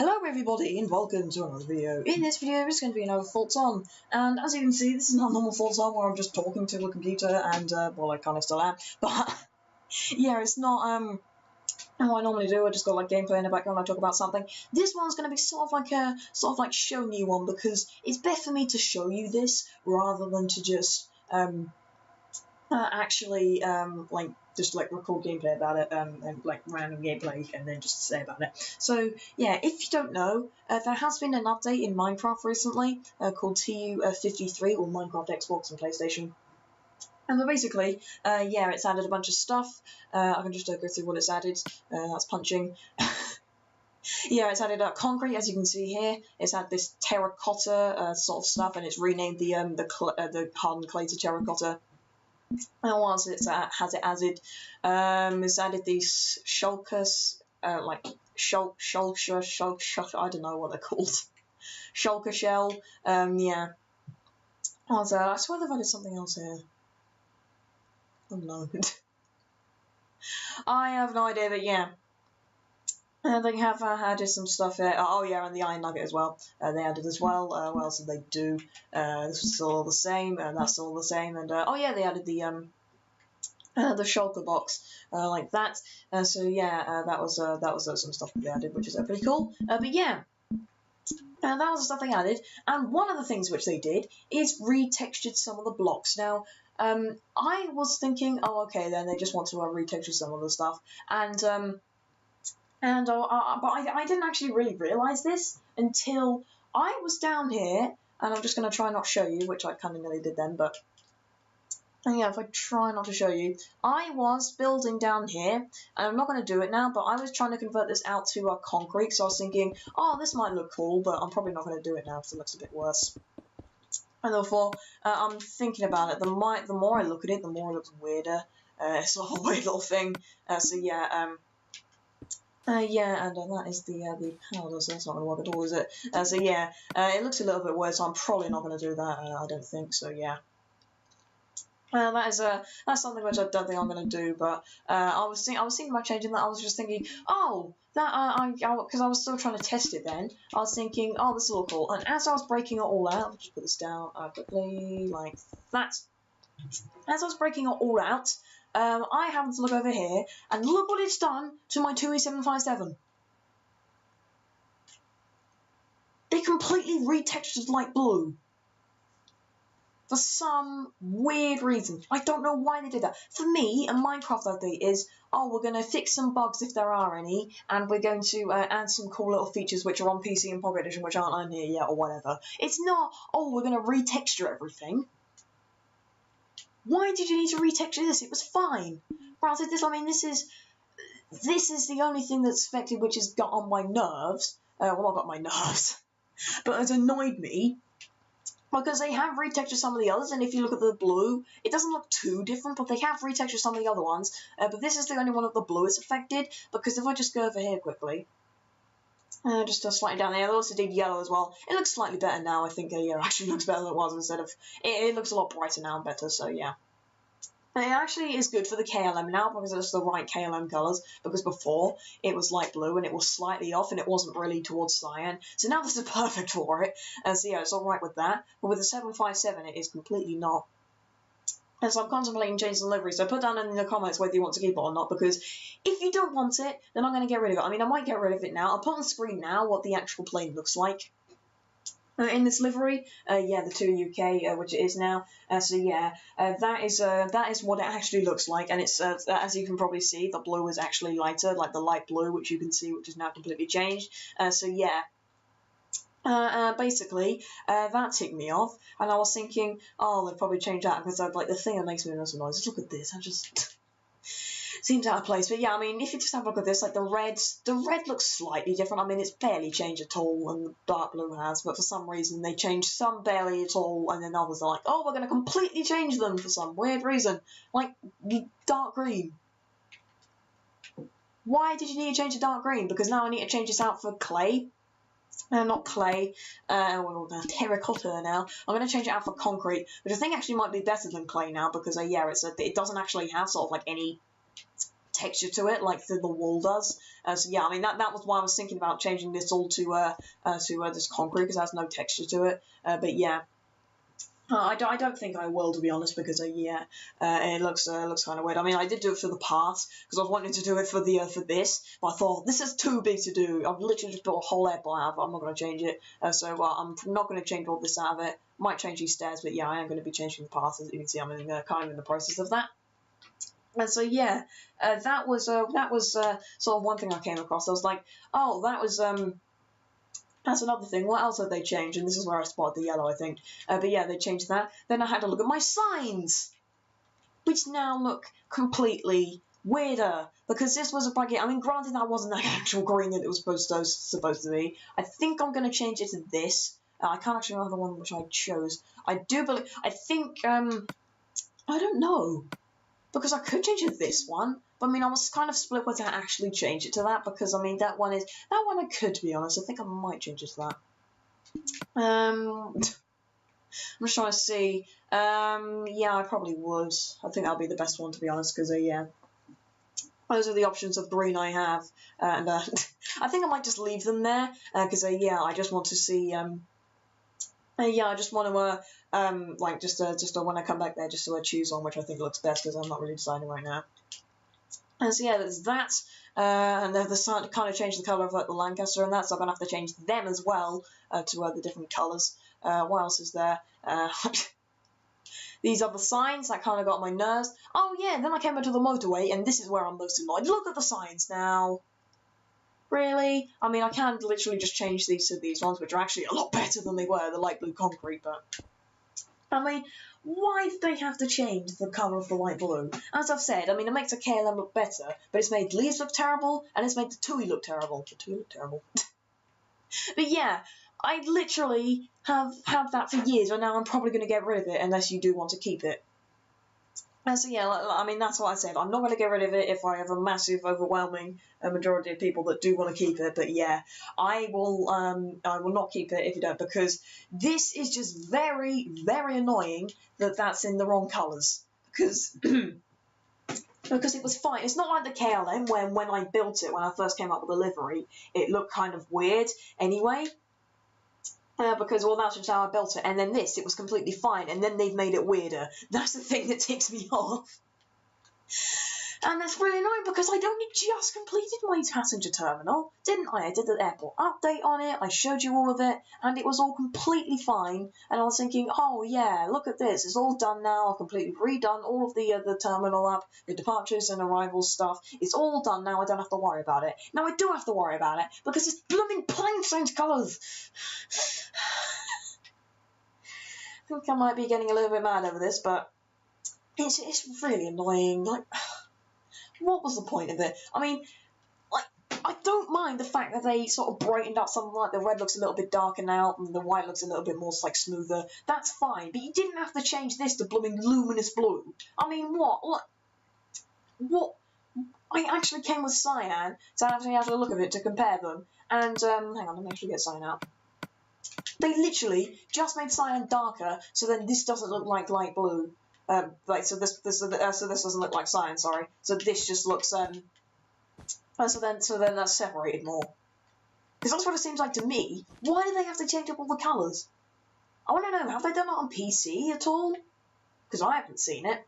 Hello everybody and welcome to another video. In this video it's going to be another full on, and as you can see this is not normal full on where I'm just talking to a computer and well I kind of still am, but yeah, it's not how I normally do. I just got like gameplay in the background, I talk about something. This one's going to be sort of like showing you one, because it's better for me to show you this rather than to just just record gameplay about it, and like random gameplay and then just say about it. So yeah, if you don't know, there has been an update in Minecraft recently called TU53, or Minecraft Xbox and PlayStation. And basically, yeah, it's added a bunch of stuff. I can just go through what it's added. That's punching. Yeah, it's added concrete, as you can see here. It's had this terracotta sort of stuff, and it's renamed the hardened clay to terracotta. And what else has it added? It's added these shulkers, like shulker, I don't know what they're called. Shulker shell. Yeah. Also, I swear they've added something else here. Oh no. I have no idea, but yeah. They have added some stuff here. Oh yeah, and the iron nugget as well. They added as well. What else did they do? This was still the same, and that's all the same. And oh yeah, they added the shulker box like that. So yeah, that was some stuff that they added, which is pretty cool. But yeah. And that was the stuff they added, and one of the things which they did is retextured some of the blocks. Now, I was thinking, oh, okay, then they just want to retexture some of the stuff, but I didn't actually really realise this until I was down here, and I'm just going to try not show you, which I kind of nearly did then, but yeah, if I try not to show you, I was building down here, and I'm not going to do it now, but I was trying to convert this out to concrete, so I was thinking, oh, this might look cool, but I'm probably not going to do it now because it looks a bit worse. And therefore, I'm thinking about it. The more I look at it, the more it looks weirder. It's a whole weird little thing. So yeah, yeah, and that is the powder, so that's not going to work at all, is it? So yeah, it looks a little bit worse, so I'm probably not going to do that, I don't think, so yeah. That's something which I don't think I'm going to do, but I was thinking about changing that. I was just thinking, oh, that because I was still trying to test it then. I was thinking, oh, this will look cool. And as I was breaking it all out, I'll just put this down quickly, like that. As I was breaking it all out, I happened to look over here, and look what it's done to my 2E757. They completely retextured light blue. For some weird reason. I don't know why they did that. For me, a Minecraft update is, oh, we're going to fix some bugs if there are any, and we're going to add some cool little features which are on PC and Pocket Edition which aren't on here yet, or whatever. It's not, oh, we're going to retexture everything. Why did you need to retexture this? It was fine. Granted, this is the only thing that's affected which has got on my nerves. Well, not got my nerves, but has annoyed me. Because they have retextured some of the others, and if you look at the blue, it doesn't look too different, but they have retextured some of the other ones. But this is the only one of the blue it's affected, because if I just go over here quickly, just slightly down there, they also did yellow as well. It looks slightly better now, I think. Yeah, actually looks better than it was instead of... It looks a lot brighter now and better, so yeah. And it actually is good for the KLM now, because it's the right KLM colours, because before it was light blue and it was slightly off and it wasn't really towards cyan, so now this is perfect for it, and so yeah, it's alright with that, but with the 757 it is completely not. And so I'm contemplating changing the livery, so put down in the comments whether you want to keep it or not, because if you don't want it, then I'm going to get rid of it. I mean, I might get rid of it now. I'll put on screen now what the actual plane looks like. In this livery, yeah, the 2 UK, which it is now. So yeah, that is what it actually looks like, and it's as you can probably see, the blue is actually lighter, like the light blue, which you can see, which is now completely changed. So yeah. Basically, that ticked me off, and I was thinking, oh, they'd probably change that, because like the thing that makes me most annoyed is, look at this, I just seems out of place. But yeah, I mean, if you just have a look at this, like the red looks slightly different. I mean, it's barely changed at all, and the dark blue has, but for some reason they changed some barely at all, and then others are like, oh, we're going to completely change them for some weird reason, like dark green. Why did you need to change to dark green? Because now I need to change this out for clay. Not clay, terracotta now. I'm going to change it out for concrete, which I think actually might be better than clay now, because yeah, it doesn't actually have sort of like any texture to it like the wall does. So yeah, I mean that was why I was thinking about changing this all to this concrete, because it has no texture to it. But yeah. I don't think I will, to be honest, because it looks kind of weird. I mean, I did do it for the path because I was wanting to do it for this, but I thought this is too big to do. I've literally just built a whole airball out of it. I'm not going to change it, so I'm not going to change all this out of it. Might change these stairs, but yeah, I am going to be changing the path. As you can see, I'm kind of in the process of that. And so yeah, that was sort of one thing I came across. I was like, oh, that's another thing. What else have they changed? And this is where I spotted the yellow, I think. But yeah, they changed that. Then I had to look at my signs, which now look completely weirder, because this was a buggy. I mean, granted, that wasn't the actual green that it was supposed to be. I think I'm going to change it to this. I can't actually remember the one which I chose. I think, I don't know. Because I could change it to this one, but I mean, I was kind of split whether to actually change it to that, because I mean, that one I could, to be honest. I think I might change it to that. I'm just trying to see. Yeah, I probably would. I think that'll be the best one, to be honest, because yeah, those are the options of green I have, and I think I might just leave them there, because yeah, I just want to see. Yeah, I just want to like just when I come back there, just to choose one which I think looks best, because I'm not really deciding right now. And so yeah, there's that, and they're starting to kind of change the colour of like the Lancaster and that, so I'm gonna have to change them as well to the different colours. What else is there? These are the signs that kind of got on my nerves. Oh yeah, then I came into the motorway, and this is where I'm most annoyed. Look at the signs now. Really? I mean, I can literally just change these to these ones, which are actually a lot better than they were, the light blue concrete, but I mean, why did they have to change the colour of the light blue? As I've said, I mean, it makes a KLM look better, but it's made leaves look terrible, and it's made the TUI look terrible. The TUI look terrible. But yeah, I literally have had that for years, and now I'm probably going to get rid of it, unless you do want to keep it. And so yeah, I mean, that's what I said. I'm not going to get rid of it if I have a massive, overwhelming majority of people that do want to keep it. But yeah, I will not keep it if you don't, because this is just very, very annoying that that's in the wrong colours. Because because it was fine. It's not like the KLM when I built it, when I first came up with the livery, it looked kind of weird anyway. Because, well, that's just how I built it. And then this, it was completely fine. And then they've made it weirder. That's the thing that ticks me off. And that's really annoying, because I'd only just completed my passenger terminal, didn't I? I did the airport update on it, I showed you all of it, and it was all completely fine. And I was thinking, oh yeah, look at this, it's all done now, I've completely redone all of the terminal up, the departures and arrivals stuff. It's all done now, I don't have to worry about it. Now I do have to worry about it, because it's blooming plain strange colours. I think I might be getting a little bit mad over this, but it's really annoying. Like, what was the point of it? I mean, like, I don't mind the fact that they sort of brightened up something, like the red looks a little bit darker now, and the white looks a little bit more, like, smoother. That's fine, but you didn't have to change this to blooming luminous blue. I mean, what? I actually came with cyan, so I actually have to look at it to compare them. And, hang on, let me actually get cyan out. They literally just made cyan darker, so then this doesn't look like light blue. So this doesn't look like cyan, sorry. So this just looks so then that's separated more. Because that's what it seems like to me. Why do they have to change up all the colours? I want to know, have they done that on PC at all? Because I haven't seen it.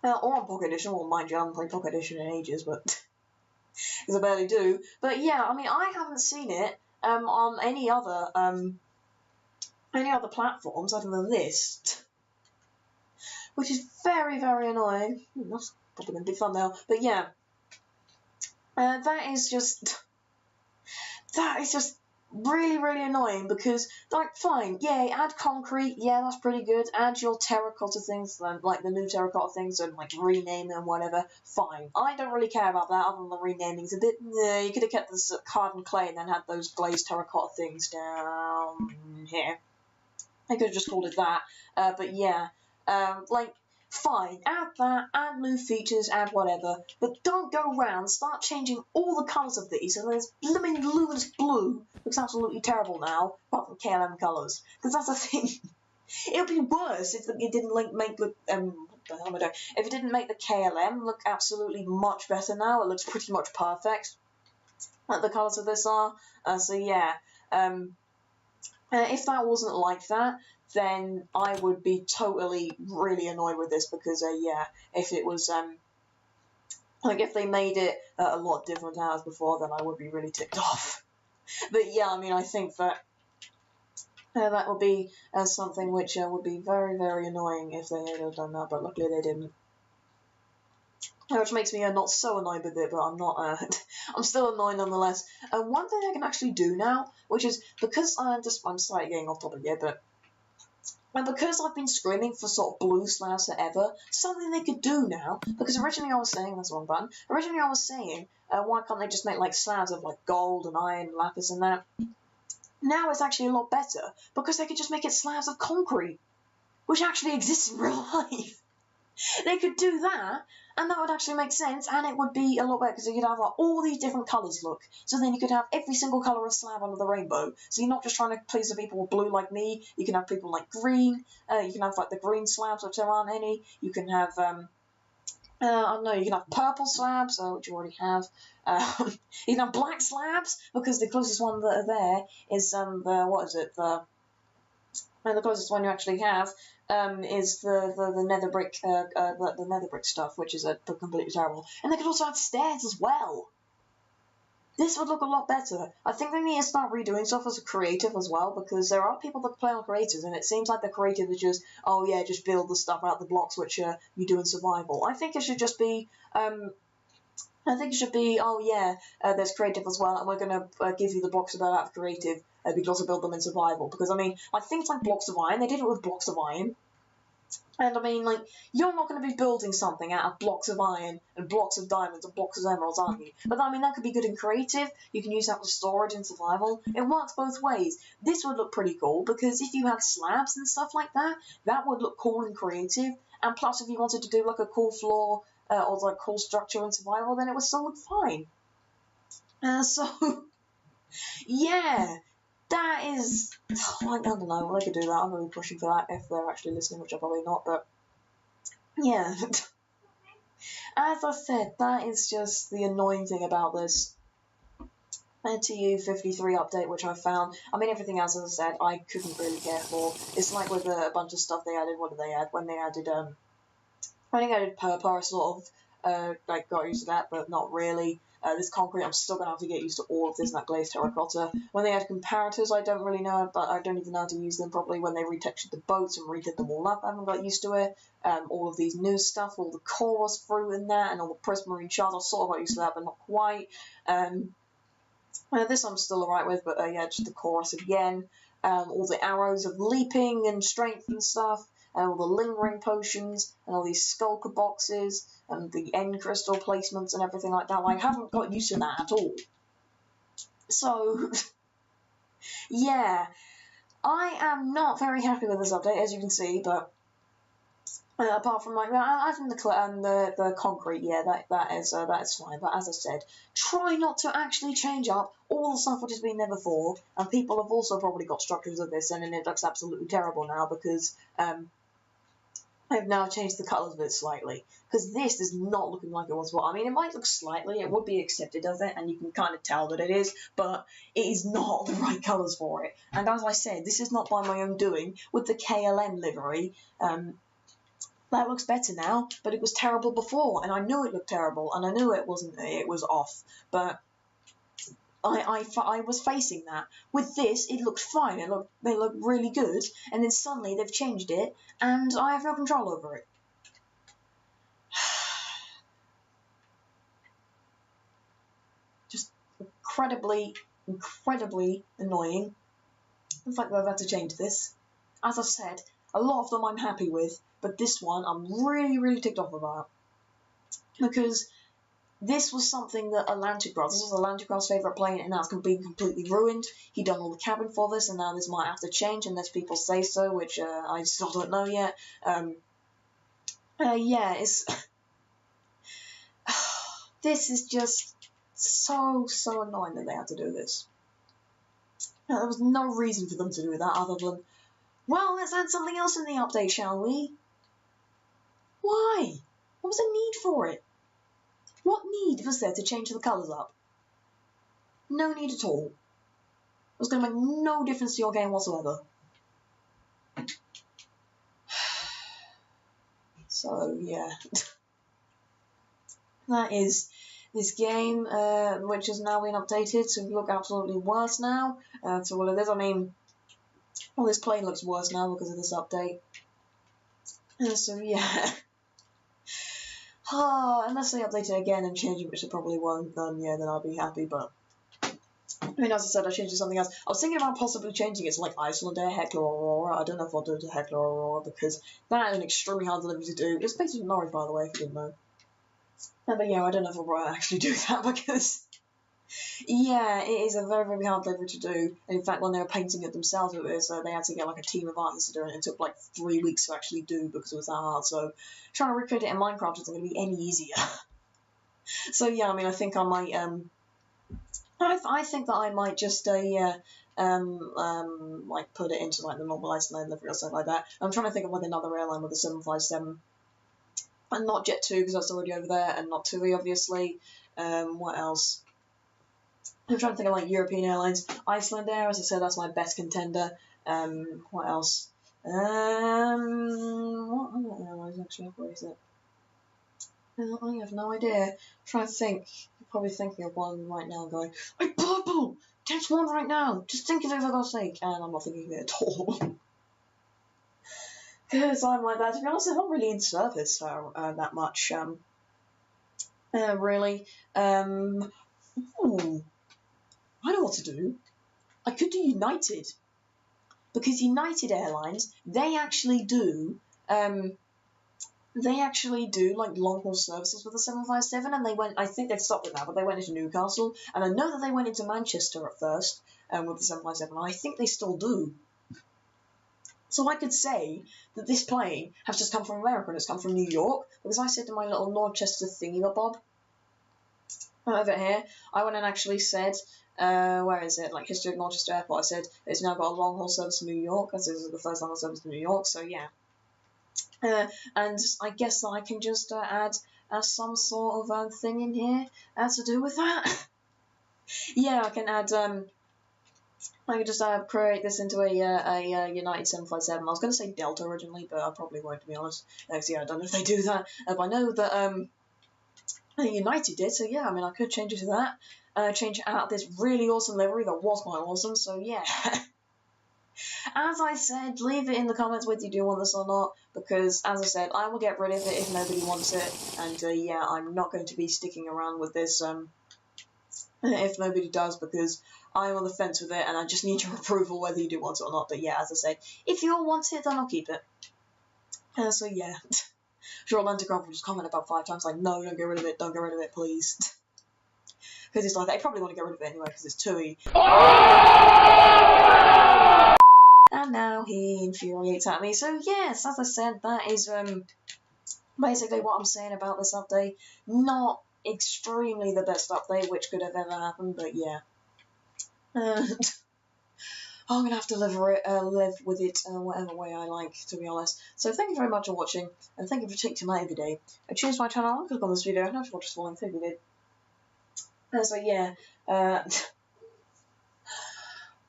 Or on Pocket Edition. Well, mind you, I haven't played Pocket Edition in ages, but because I barely do. But yeah, I mean, I haven't seen it on any other platforms other than this. Which is very, very annoying. That's probably going to be fun now. But yeah, that is just really, really annoying, because, like, fine, yay, add concrete, yeah, that's pretty good. Add your terracotta things, like the new terracotta things, and like rename them, whatever. Fine. I don't really care about that, other than the renaming's a bit. You could have kept this carbon clay and then had those glazed terracotta things down here. I could have just called it that. But yeah. Like, fine, add that, add new features, add whatever, but don't go around, start changing all the colours of these, and this blooming luminous blue looks absolutely terrible now, apart from KLM colours, because that's the thing. It would be worse if it didn't make the hell am I doing? If it didn't make the KLM look absolutely much better now, it looks pretty much perfect. Like the colours of this are. So yeah, if that wasn't like that, then I would be totally really annoyed with this because yeah, if it was like if they made it a lot different as before, then I would be really ticked off. But yeah, I mean, I think that that would be something which would be very, very annoying if they had done that, but luckily they didn't. Which makes me not so annoyed with it, but I'm not, I'm still annoyed nonetheless. One thing I can actually do now, which is, because I'm slightly getting off topic here, but because I've been screaming for sort of blue slabs forever, something they could do now, because originally I was saying, that's the wrong button, originally I was saying, why can't they just make like slabs of like gold and iron and lapis and that? Now it's actually a lot better, because they could just make it slabs of concrete, which actually exists in real life. They could do that, and that would actually make sense, and it would be a lot better, because you could have like, all these different colours, look. So then you could have every single colour of slab under the rainbow. So you're not just trying to please the people with blue like me, you can have people like green, you can have like the green slabs, which there aren't any, you can have, I don't know, you can have purple slabs, which you already have, you can have black slabs, because the closest one that are there is, the closest one you actually have, is the nether brick, the nether brick stuff, which is completely terrible. And they could also have stairs as well. This would look a lot better. I think they need to start redoing stuff as a creative as well, because there are people that play on creatives, and it seems like the creative is just, oh yeah, just build the stuff out the blocks which you do in survival. I think it should just be, oh yeah, there's creative as well, and we're going to give you the blocks about out of creative, but you can also build them in survival. Because, I mean, like things like blocks of iron, they did it with blocks of iron. And, I mean, like, you're not going to be building something out of blocks of iron and blocks of diamonds and blocks of emeralds, aren't you? But, I mean, that could be good in creative. You can use that for storage and survival. It works both ways. This would look pretty cool, because if you had slabs and stuff like that, that would look cool in creative. And plus, if you wanted to do, like, a cool floor or, like, cool structure in survival, then it would still look fine. So, yeah. That is, I don't know, they could do that. I'm really pushing for that if they're actually listening, which I'm probably not, but yeah. As I said, that is just the annoying thing about this TU53 update, which I found. I mean, everything else, as I said, I couldn't really care for. It's like with a bunch of stuff they added. What did they add? When they added Purple, I sort of like got used to that, but not really. This concrete, I'm still going to have to get used to all of this and that glazed terracotta. When they had comparators, I don't really know, but I don't even know how to use them properly. When they retextured the boats and redid them all up, I haven't got used to it. All of these new stuff, all the chorus fruit in that, and all the prismarine shards, I sort of got used to that, but not quite. This I'm still alright with, but yeah, just the chorus again. All the arrows of leaping and strength and stuff. And all the lingering potions, and all these skulker boxes, and the end crystal placements and everything like that. I haven't got used to that at all. So, yeah, I am not very happy with this update, as you can see, but apart from like that, I think the concrete, yeah, that is fine. But as I said, try not to actually change up all the stuff which has been there before. And people have also probably got structures of this, and it looks absolutely terrible now because I've now changed the colours of it slightly, because this is not looking like it was before. I mean, it might look slightly, it would be accepted of it, and you can kind of tell that it is, but it is not the right colours for it. And as I said, this is not by my own doing. With the KLM livery, that looks better now, but it was terrible before, and I knew it looked terrible, and I knew it was off, but I was facing that. With this, it looked fine. They looked really good, and then suddenly they've changed it, and I have no control over it. Just incredibly, incredibly annoying. In fact, I've had to change this. As I've said, a lot of them I'm happy with, but this one I'm really, really ticked off about. Because this was something that this was Atlanticross' favourite planet, and now it's been completely ruined. He'd done all the cabin for this, and now this might have to change unless people say so, which I still don't know yet. Yeah, it's... this is just so annoying that they had to do this. There was no reason for them to do that other than, well, let's add something else in the update, shall we? Why? What was the need for it? What need was there to change the colours up? No need at all. It was going to make no difference to your game whatsoever. So, yeah. That is this game, which has now been updated to look absolutely worse now. To what it is, I mean, well, this plane looks worse now because of this update. So, yeah. Unless they update it again and change it, which they probably won't, then yeah, then I'll be happy, but I mean, as I said, I changed it to something else. I was thinking about possibly changing it to like Iceland Air, Hecla, Aurora. I don't know if I'll do it to Hecla or Aurora because that is an extremely hard delivery to do. It's based in Norwich, by the way, if you didn't know. But yeah, I don't know if I'll actually do that because, yeah, it is a very, very hard delivery to do. And in fact, when they were painting it themselves, they had to get like a team of artists to do it. It took like 3 weeks to actually do because it was that hard. So trying to recreate it in Minecraft isn't going to be any easier. So yeah, I mean, I think I might I think that I might just like put it into like the normal Iceland livery or something like that. I'm trying to think of like another airline with a 757, and not Jet2 because that's already over there, and not TUI obviously. What else? I'm trying to think of like European airlines. Iceland Air, as I said, that's my best contender. What else? What other airlines actually? Where is it? I have no idea. I'm trying to think. You're probably thinking of one right now going, Ibirdball! Text one right now! Just think of it for God's sake! And I'm not thinking of it at all. Because I'm like that. To be honest, I'm not really in service that much. Really. Ooh. I know what to do. I could do United. Because United Airlines, they actually do like long-haul services with the 757, and they went, I think they've stopped it now, but they went into Newcastle, and I know that they went into Manchester at first with the 757, and I think they still do. So I could say that this plane has just come from America and it's come from New York, because I said to my little Norchester thingy-bob over here, I went and actually said, where is it, like History of Norchester Airport, I said it's now got a long-haul service to New York, as this is the first long-haul service to New York, so yeah. And I guess I can just add some sort of thing in here to do with that. Yeah, I can add. I can just create this into a United 757. I was going to say Delta originally, but I probably won't, to be honest. So yeah, I don't know if they do that. But I know that United did, so yeah, I mean, I could change it to that. Change it out this really awesome livery that was quite awesome, so yeah. As I said, leave it in the comments whether you do want this or not, because, as I said, I will get rid of it if nobody wants it, and yeah, I'm not going to be sticking around with this if nobody does, because I'm on the fence with it, and I just need your approval whether you do want it or not, but yeah, as I said, if you all want it, then I'll keep it. So yeah. Sure, Atlantic Craft will just comment about 5 times, like, no, don't get rid of it, please. Because it's like, they probably want to get rid of it anyway, because it's TUI. And now he infuriates at me. So yes, as I said, that is basically what I'm saying about this update. Not extremely the best update which could have ever happened, but yeah. I'm gonna have to live with it whatever way I like, to be honest. So thank you very much for watching, and thank you for taking my every day. Choose my channel and click on this video. I know to watch this one, if you did. So yeah.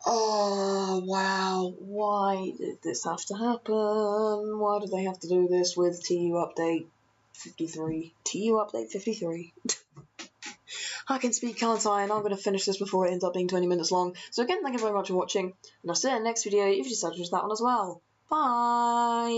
Oh, wow, why did this have to happen? Why did they have to do this with TU Update 53? TU Update 53. I can speak, can't I? And I'm going to finish this before it ends up being 20 minutes long. So again, thank you very much for watching, and I'll see you in the next video if you decide to choose that one as well. Bye!